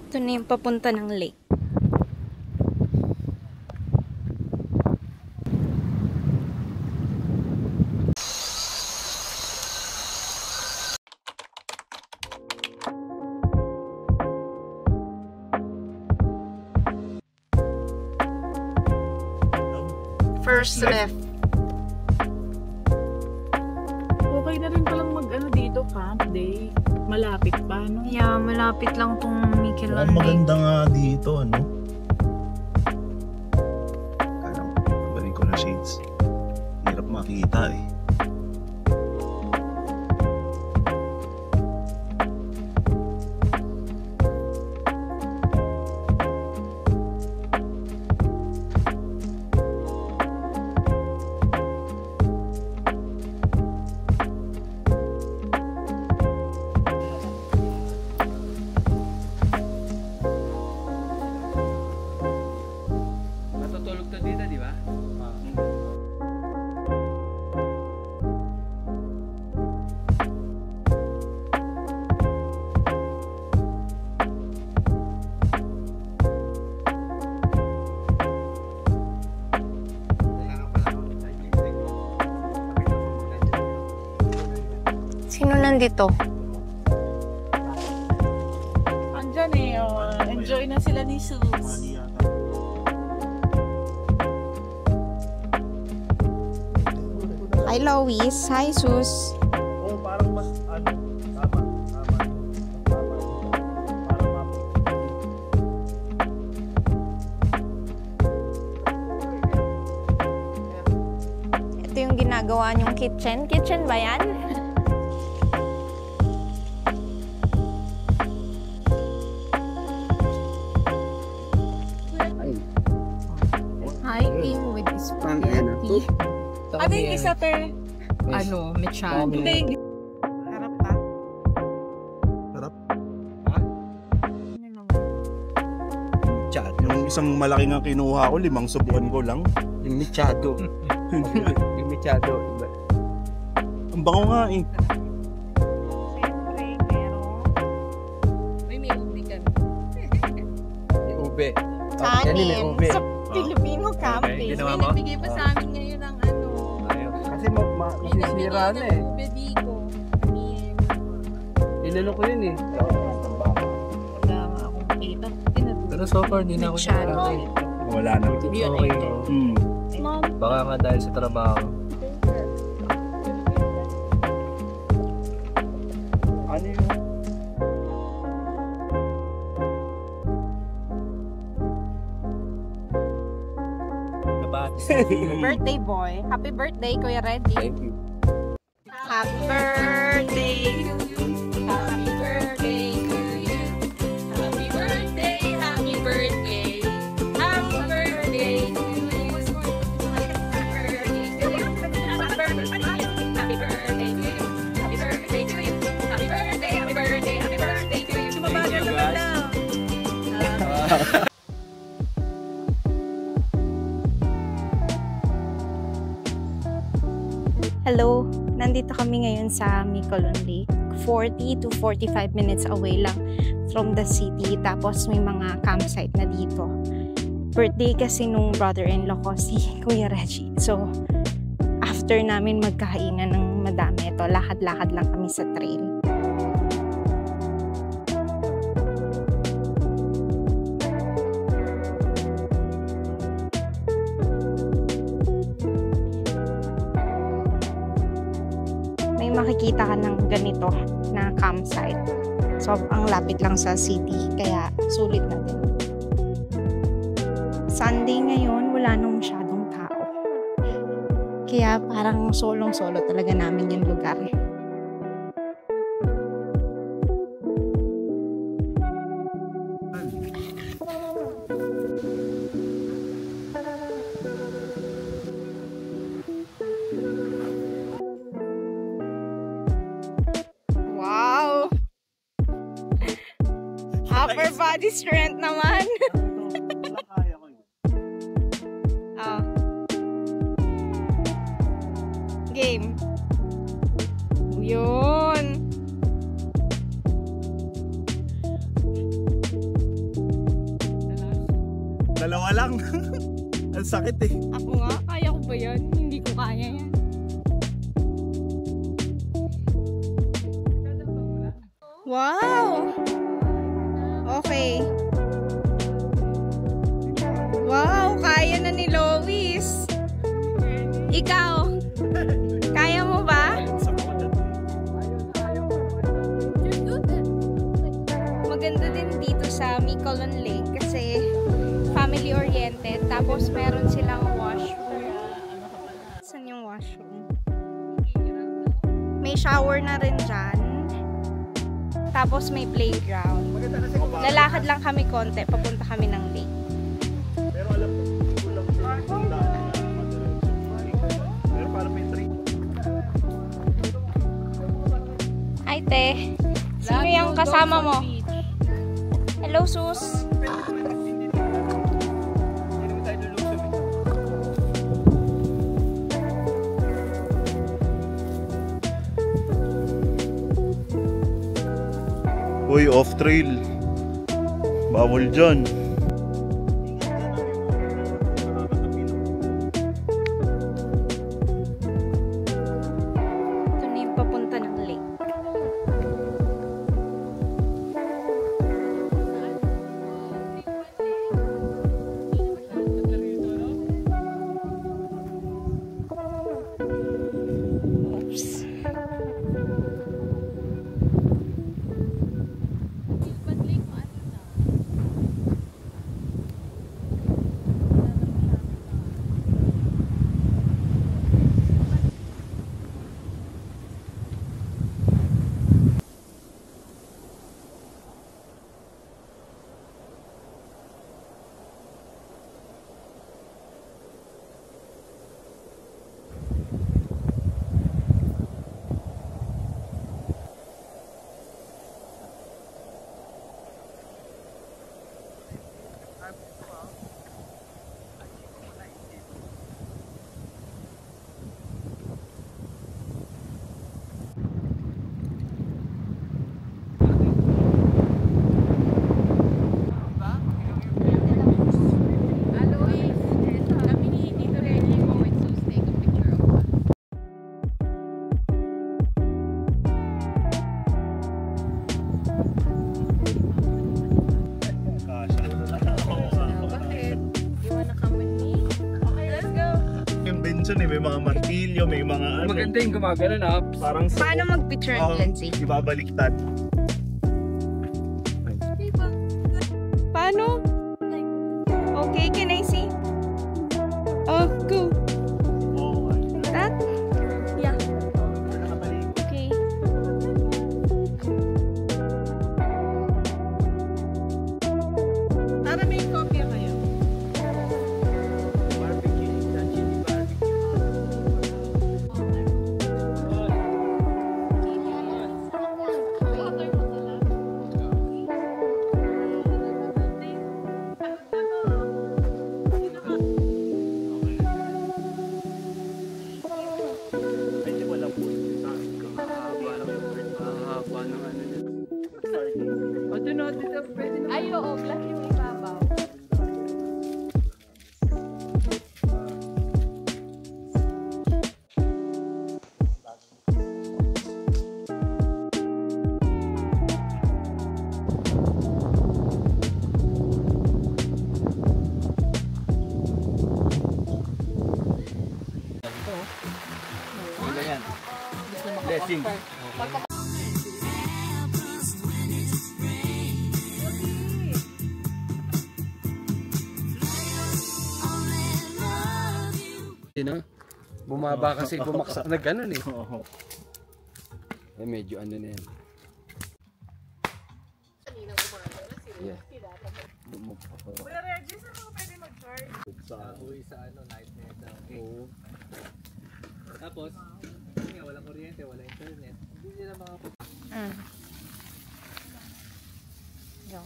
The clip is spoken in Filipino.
Ito na yung papunta ng lake. First left. Okay na rin palang mag-ano dito, camp day. Malapit pa, no? Yeah, malapit lang tong Miquelon Lake. Maganda nga dito, ano? Parang, balik ko na shades. Hirap makita eh. Sino nandito? Andyan eh, enjoy na sila ni Sus. Hi Lois, hi Sus. Oh, parang mas, ano, tama. Parang mapo. Ito yung ginagawa niyong kitchen. Kitchen ba yan? Hiking with spaghetti. Ano yung isa, te? Ano, mechado. Hindi. Harap pa. Sarap. Ano naman? Yung isang malaki nga kinuha ko, 5 subukan ko lang. Yung mechado. Yung mechado. Iba. Ang bango nga eh. Siyempre, meron. May ube ka. May ube. Yan yung may Kanin. ube. Sa Filipino camping. May nagbigay pa sa amin ngayon ng ano. Kasi masisira na eh. Ube dito. Inano ko yun eh. Wala nga akong kita. Pero so far, hindi na ako Mechado. nakakain. Wala na. Okay. Mom. Baka nga dahil sa trabaho. Ano yung... Birthday boy. Happy birthday, Kuya Reggie. Thank you. Happy birthday. Happy birthday to you. Happy birthday, happy birthday. Happy birthday to you. Happy birthday to you. Happy birthday to you. Happy birthday, happy birthday, happy birthday to you. Sumabagal naman daw. Hello, nandito kami ngayon sa Miquelon Lake. 40 to 45 minutes away lang from the city. Tapos may mga campsite na dito. Birthday kasi nung brother-in-law ko, si Kuya Reggie. So, after namin magkainan ng madami, ito, lakad-lakad lang kami sa trail. May makikita ka ng ganito na campsite. So, ang lapit lang sa city, kaya sulit na din. Sunday ngayon, wala nang masyadong tao. Kaya parang solong-solo talaga namin yung lugar. Wow! Upper body strength naman. Ah. Game. Yun. Dalawa lang. Ang sakit eh. Ako nga, kaya ko ba yan? Hindi ko kaya yan. Wow! Okay. Wow, kaya na ni Lois. Ikaw, kaya mo ba? Maganda din dito sa Micolon Lake kasi family-oriented. Tapos meron silang washroom. Saan yung washroom? May shower na rin dyan. Tapos may playground. Lalakad lang kami konti, papunta kami ng lake. Pero alam ko, kulang yung daan na madiretso. Pero parang may tree. Hi, te. Sino yung kasama mo? Hello, sus. Uy, off trail. Bawal dyan. Ito na yung papunta ng lake. Oops. May mga martilyo, may mga ano. Maganda yung gumagano na. Parang sa... Paano mag-picture Oo, Lindsay? ibabaliktad. Paano? Okay, can I see? Oh, go. Oo. That? Yeah. Okay. Para may kopya kayo. Barbecue, chili barbecue. Pwede wala po. Haba ng ano nila. O, dito, pwede na. Ay, oo, black yung ibabaw. Ano yan? Blessing. No? Bumaba kasi bumaksak na gano'n eh. Oo. Eh medyo ano na yan. Yeah. Kuya Regis, ano ko pwede mag-charge? Uwi sa ano, night net. Oo. Tapos, nga walang kuryente, wala internet. Hindi nila mga Go.